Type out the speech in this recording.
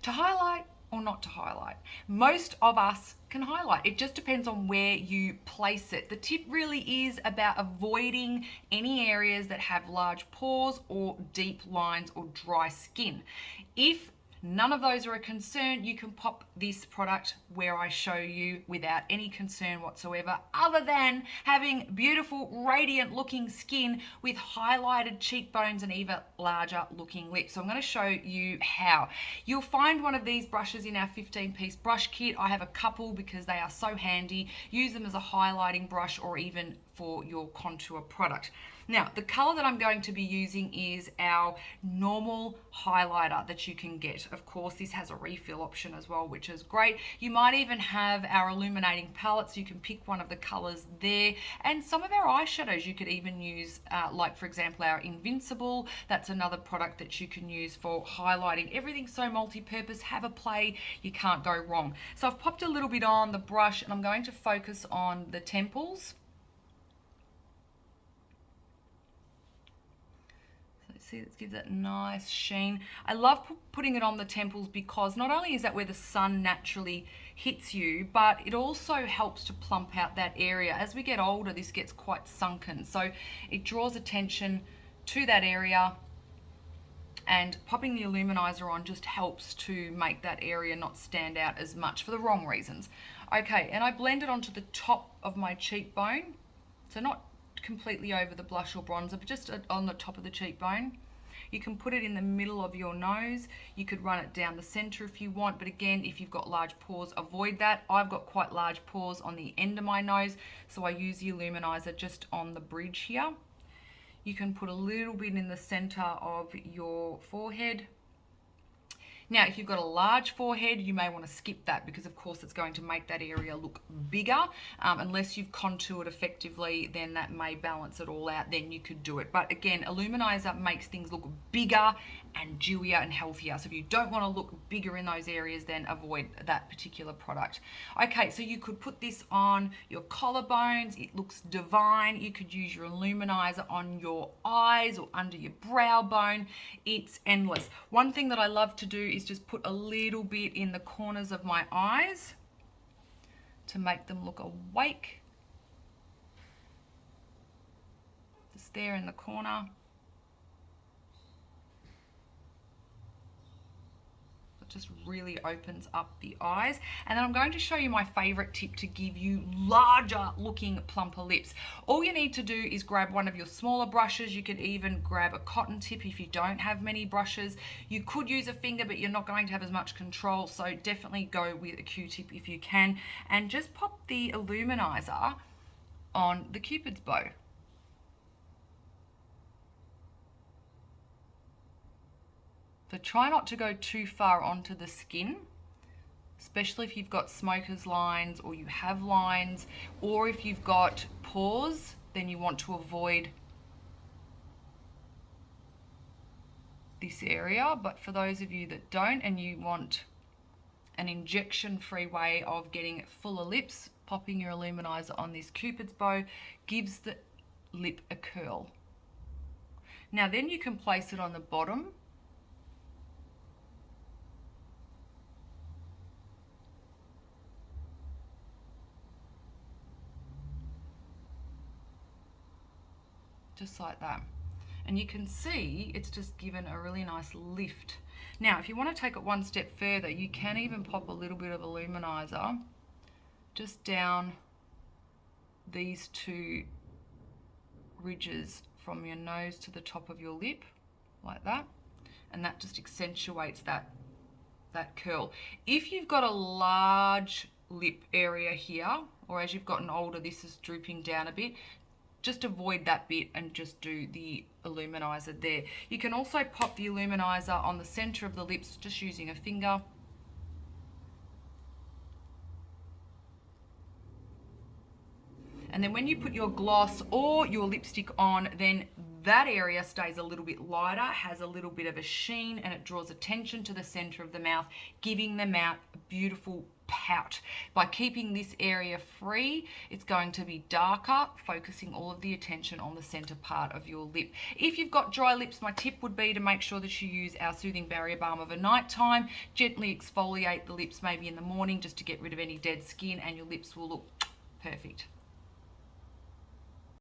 to highlight or not to highlight. Most of us can highlight. It just depends on where you place it. The tip really is about avoiding any areas that have large pores or deep lines or dry skin. If none of those are a concern, you can pop this product where I show you without any concern whatsoever, other than having beautiful, radiant looking skin with highlighted cheekbones and even larger looking lips. So I'm going to show you how. You'll find one of these brushes in our 15-piece brush kit. I have a couple because they are so handy. Use them as a highlighting brush or even for your contour product. Now, the color that I'm going to be using is our normal highlighter that you can get. Of course, this has a refill option as well, which is great. You might even have our illuminating palettes. You can pick one of the colors there. And some of our eyeshadows you could even use, like for example, our Invincible. That's another product that you can use for highlighting. Everything's so multi-purpose. Have a play. You can't go wrong. So I've popped a little bit on the brush and I'm going to focus on the temples. See, let's give that nice sheen. I love putting it on the temples because not only is that where the sun naturally hits you, but it also helps to plump out that area. As we get older, this gets quite sunken. So it draws attention to that area, and popping the Illuminiser on just helps to make that area not stand out as much for the wrong reasons. Okay, and I blend it onto the top of my cheekbone. So not completely over the blush or bronzer, but just on the top of the cheekbone. You can put it in the middle of your nose. You could run it down the center if you want, but again, if you've got large pores, avoid that. I've got quite large pores on the end of my nose, so I use the Illuminiser just on the bridge here. You can put a little bit in the center of your forehead. Now, if you've got a large forehead, you may want to skip that because, of course, it's going to make that area look bigger. Unless you've contoured effectively, then that may balance it all out. Then you could do it. But again, Illuminiser makes things look bigger and dewier and healthier. So if you don't want to look bigger in those areas, then avoid that particular product. Okay, so you could put this on your collarbones. It looks divine. You could use your Illuminiser on your eyes or under your brow bone. It's endless. One thing that I love to do is just put a little bit in the corners of my eyes to make them look awake. Just there in the corner. Just really opens up the eyes. And then I'm going to show you my favorite tip to give you larger looking plumper lips. All you need to do is grab one of your smaller brushes. You could even grab a cotton tip if you don't have many brushes. You could use a finger, but you're not going to have as much control, so definitely go with a Q-tip if you can, and just pop the Illuminiser on the Cupid's bow. So try not to go too far onto the skin, especially if you've got smoker's lines or you have lines, or if you've got pores, then you want to avoid this area. But for those of you that don't and you want an injection-free way of getting fuller lips, popping your Illuminiser on this Cupid's bow gives the lip a curl. Now then you can place it on the bottom. Just like that. And you can see it's just given a really nice lift. Now, if you want to take it one step further, you can even pop a little bit of Illuminiser just down these two ridges from your nose to the top of your lip, like that. And that just accentuates that curl. If you've got a large lip area here, or as you've gotten older, this is drooping down a bit, just avoid that bit and just do the Illuminiser there. You can also pop the Illuminiser on the center of the lips just using a finger. And then when you put your gloss or your lipstick on, then that area stays a little bit lighter, has a little bit of a sheen, and it draws attention to the center of the mouth, giving the mouth a beautiful pout. By keeping this area free, it's going to be darker, focusing all of the attention on the center part of your lip. If you've got dry lips, my tip would be to make sure that you use our Soothing Barrier Balm of a night time. Gently exfoliate the lips maybe in the morning just to get rid of any dead skin, and your lips will look perfect.